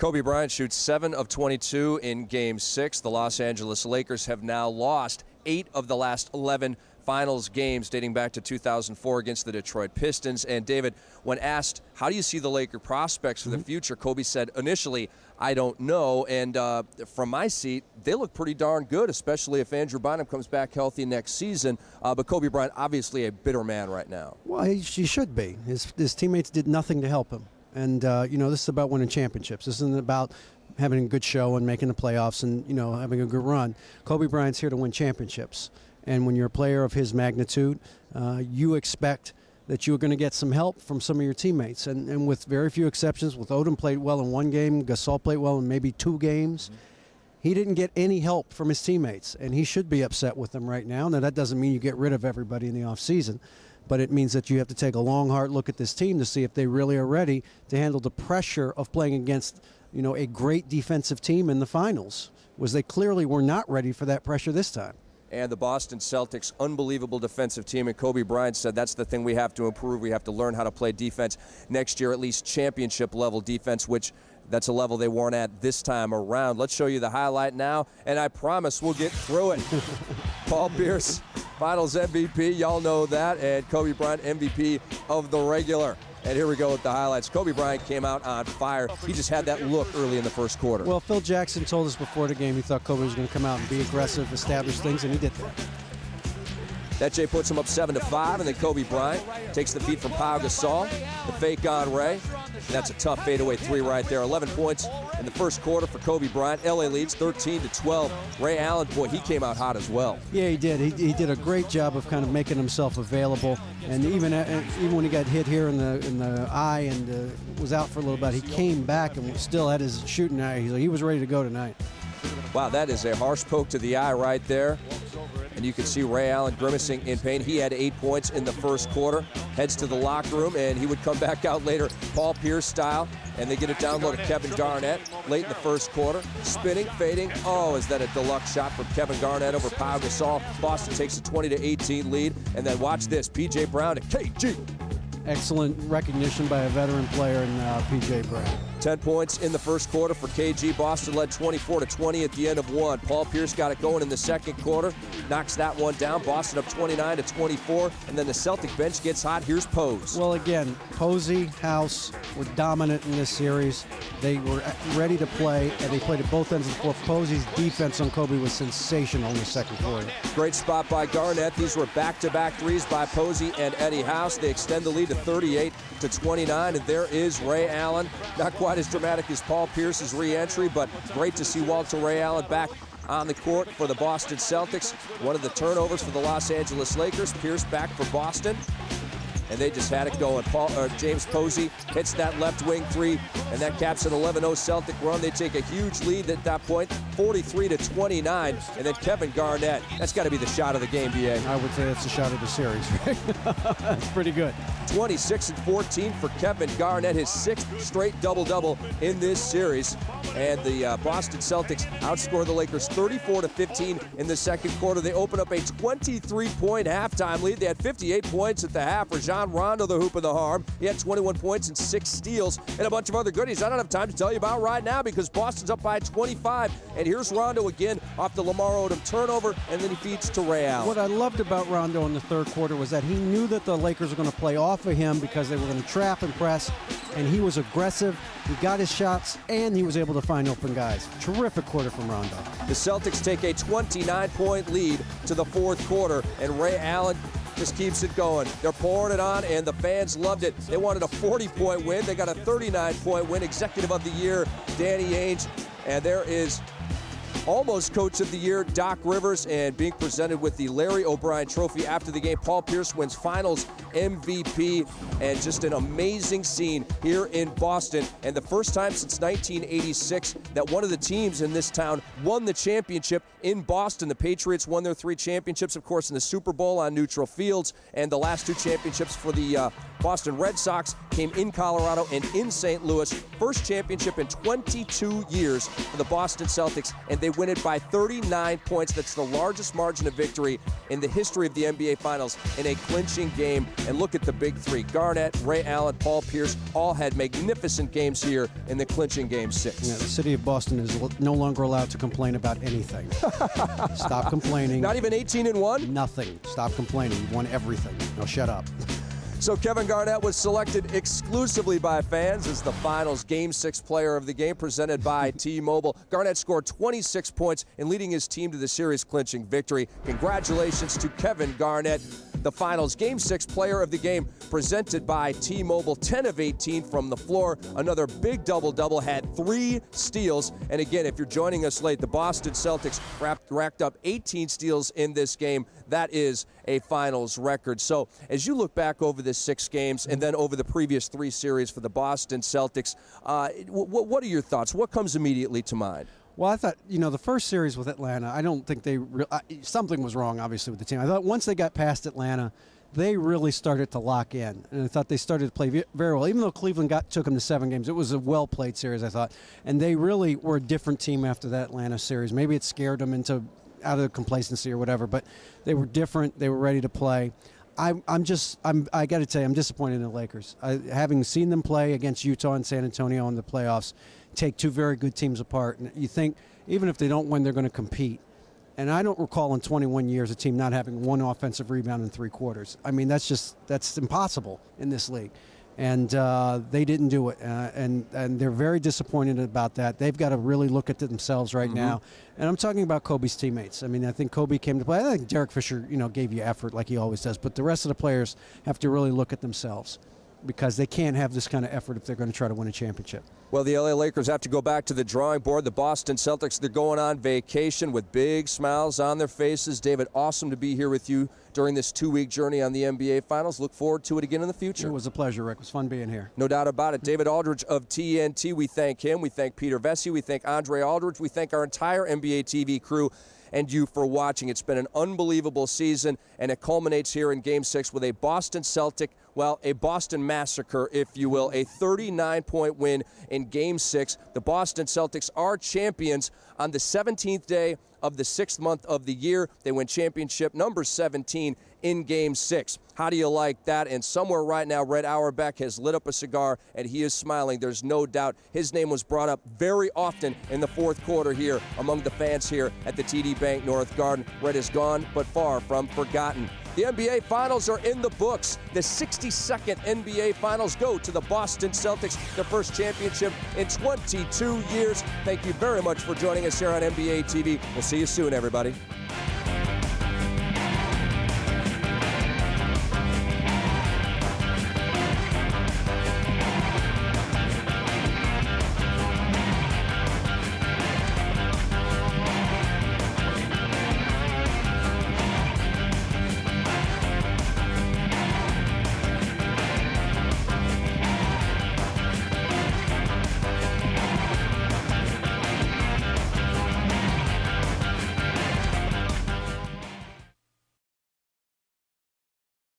Kobe Bryant shoots 7 of 22 in Game 6. The Los Angeles Lakers have now lost 8 of the last 11 finals games dating back to 2004 against the Detroit Pistons. And David, when asked, how do you see the Laker prospects for the future, Kobe said, initially, I don't know. And from my seat, they look pretty darn good, especially if Andrew Bynum comes back healthy next season. But Kobe Bryant, obviously a bitter man right now. Well, he should be. His teammates did nothing to help him. And, this is about winning championships. This isn't about having a good show and making the playoffs and, having a good run. Kobe Bryant's here to win championships. And when you're a player of his magnitude, you expect that you're going to get some help from some of your teammates. And with very few exceptions, with Odom played well in 1 game, Gasol played well in maybe 2 games. He didn't get any help from his teammates, and he should be upset with them right now. Now, that doesn't mean you get rid of everybody in the offseason, but it means that you have to take a long, hard look at this team to see if they really are ready to handle the pressure of playing against, a great defensive team in the finals, was they clearly were not ready for that pressure this time. And the Boston Celtics, unbelievable defensive team. And Kobe Bryant said that's the thing we have to improve. We have to learn how to play defense next year, at least championship-level defense, which that's a level they weren't at this time around. Let's show you the highlight now, and I promise we'll get through it. Paul Pierce, Finals MVP, y'all know that, and Kobe Bryant, MVP of the regular. And here we go with the highlights. Kobe Bryant came out on fire. He just had that look early in the first quarter. Well, Phil Jackson told us before the game he thought Kobe was going to come out and be aggressive, establish things, and he did that. That Jay puts him up 7-5, and then Kobe Bryant takes the feed from Pau Gasol. The fake on Ray. And that's a tough fadeaway 3 right there. 11 points in the first quarter for Kobe Bryant. LA leads 13-12. Ray Allen, boy, he came out hot as well. Yeah, he did. He did a great job of kind of making himself available. And even when he got hit here in the eye and was out for a little bit, he came back and still had his shooting eye. He was ready to go tonight. Wow, that is a harsh poke to the eye right there. And you can see Ray Allen grimacing in pain. He had 8 points in the first quarter. Heads to the locker room, and he would come back out later, Paul Pierce style. And they get it down low to Kevin Garnett late in the first quarter. Spinning, fading. Oh, is that a deluxe shot from Kevin Garnett over Pau Gasol? Boston takes a 20-18 lead. And then watch this, P.J. Brown to KG. Excellent recognition by a veteran player in P.J. Brown. 10 points in the first quarter for KG. Boston led 24-20 at the end of 1. Paul Pierce got it going in the second quarter. Knocks that one down. Boston up 29-24. And then the Celtic bench gets hot. Here's Pose. Well, again, Posey, House were dominant in this series. They were ready to play, and they played at both ends of the floor. Posey's defense on Kobe was sensational in the second quarter. Great spot by Garnett. These were back-to-back threes by Posey and Eddie House. They extend the lead to 38-29. And there is Ray Allen. Not quite as dramatic as Paul Pierce's re-entry, but great to see Walter Ray Allen back on the court for the Boston Celtics. One of the turnovers for the Los Angeles Lakers. Pierce back for Boston, and they just had it going. James Posey hits that left wing 3, and that caps an 11-0 Celtic run. They take a huge lead at that point, 43-29, and then Kevin Garnett. That's got to be the shot of the game, B.A. I would say that's the shot of the series, right? That's pretty good. 26-14 for Kevin Garnett, his 6th straight double-double in this series. And the Boston Celtics outscore the Lakers 34-15 in the second quarter. They open up a 23-point halftime lead. They had 58 points at the half. Rajon Rondo, the hoop of the harm. He had 21 points and 6 steals and a bunch of other goodies I don't have time to tell you about right now because Boston's up by 25. And here's Rondo again off the Lamar Odom turnover, and then he feeds to Ray Allen. What I loved about Rondo in the third quarter was that he knew that the Lakers were going to play off of him because they were going to trap and press, and he was aggressive. He got his shots, and he was able to find open guys. Terrific quarter from Rondo. The Celtics take a 29-point lead to the fourth quarter, and Ray Allen just keeps it going. They're pouring it on, and the fans loved it. They wanted a 40-point win. They got a 39-point win. Executive of the Year, Danny Ainge. And there is almost Coach of the Year, Doc Rivers, and being presented with the Larry O'Brien Trophy after the game. Paul Pierce wins Finals MVP, and just an amazing scene here in Boston. And the first time since 1986 that one of the teams in this town won the championship in Boston. The Patriots won their 3 championships, of course, in the Super Bowl on neutral fields, and the last 2 championships for the Boston Red Sox came in Colorado and in St. Louis. First championship in 22 years for the Boston Celtics, and they win it by 39 points. That's the largest margin of victory in the history of the NBA Finals in a clinching game. And look at the big three. Garnett, Ray Allen, Paul Pierce all had magnificent games here in the clinching Game 6. Yeah, the city of Boston is no longer allowed to complain about anything. Stop complaining. Not even 18-1? Nothing. Stop complaining. You won everything. Now shut up. So Kevin Garnett was selected exclusively by fans as the Finals Game 6 Player of the Game, presented by T-Mobile. Garnett scored 26 points in leading his team to the series-clinching victory. Congratulations to Kevin Garnett, the Finals Game 6 Player of the Game, presented by T-Mobile. 10 of 18 from the floor. Another big double-double, had 3 steals. And again, if you're joining us late, the Boston Celtics racked up 18 steals in this game. That is a Finals record. So as you look back over this 6 games and then over the previous 3 series for the Boston Celtics, what are your thoughts? What comes immediately to mind? Well, I thought, the first series with Atlanta, I don't think something was wrong, obviously, with the team. I thought once they got past Atlanta, they really started to lock in. And I thought they started to play very well. Even though Cleveland took them to 7 games, it was a well-played series, I thought. And they really were a different team after that Atlanta series. Maybe it scared them out of complacency or whatever, but they were different. They were ready to play. I got to tell you, I'm disappointed in the Lakers. Having seen them play against Utah and San Antonio in the playoffs, take 2 very good teams apart, and you think even if they don't win, they're going to compete. And I don't recall in 21 years a team not having 1 offensive rebound in 3 quarters. I mean, that's impossible in this league. And they didn't do it, and they're very disappointed about that. They've got to really look at themselves right now. And I'm talking about Kobe's teammates. I mean, I think Kobe came to play. I think Derek Fisher, gave you effort like he always does. But the rest of the players have to really look at themselves, because they can't have this kind of effort if they're going to try to win a championship. Well, the LA Lakers have to go back to the drawing board. The Boston Celtics, they're going on vacation with big smiles on their faces. David, awesome to be here with you during this 2-week journey on the NBA Finals. Look forward to it again in the future. It was a pleasure, Rick. It was fun being here. No doubt about it. David Aldridge of TNT, we thank him. We thank Peter Vesey. We thank Andre Aldridge. We thank our entire NBA TV crew and you for watching. It's been an unbelievable season, and it culminates here in Game 6 with a Boston Celtic, a Boston massacre, if you will, a 39-point win in Game 6. The Boston Celtics are champions on the 17th day of the 6th month of the year. They win championship number 17 in Game 6. How do you like that? And somewhere right now, Red Auerbach has lit up a cigar, and he is smiling. There's no doubt his name was brought up very often in the 4th quarter here among the fans here at the TD Bank North Garden. Red is gone, but far from forgotten. The NBA Finals are in the books. The 62nd NBA Finals go to the Boston Celtics, their first championship in 22 years. Thank you very much for joining us here on NBA TV. We'll see you soon, everybody.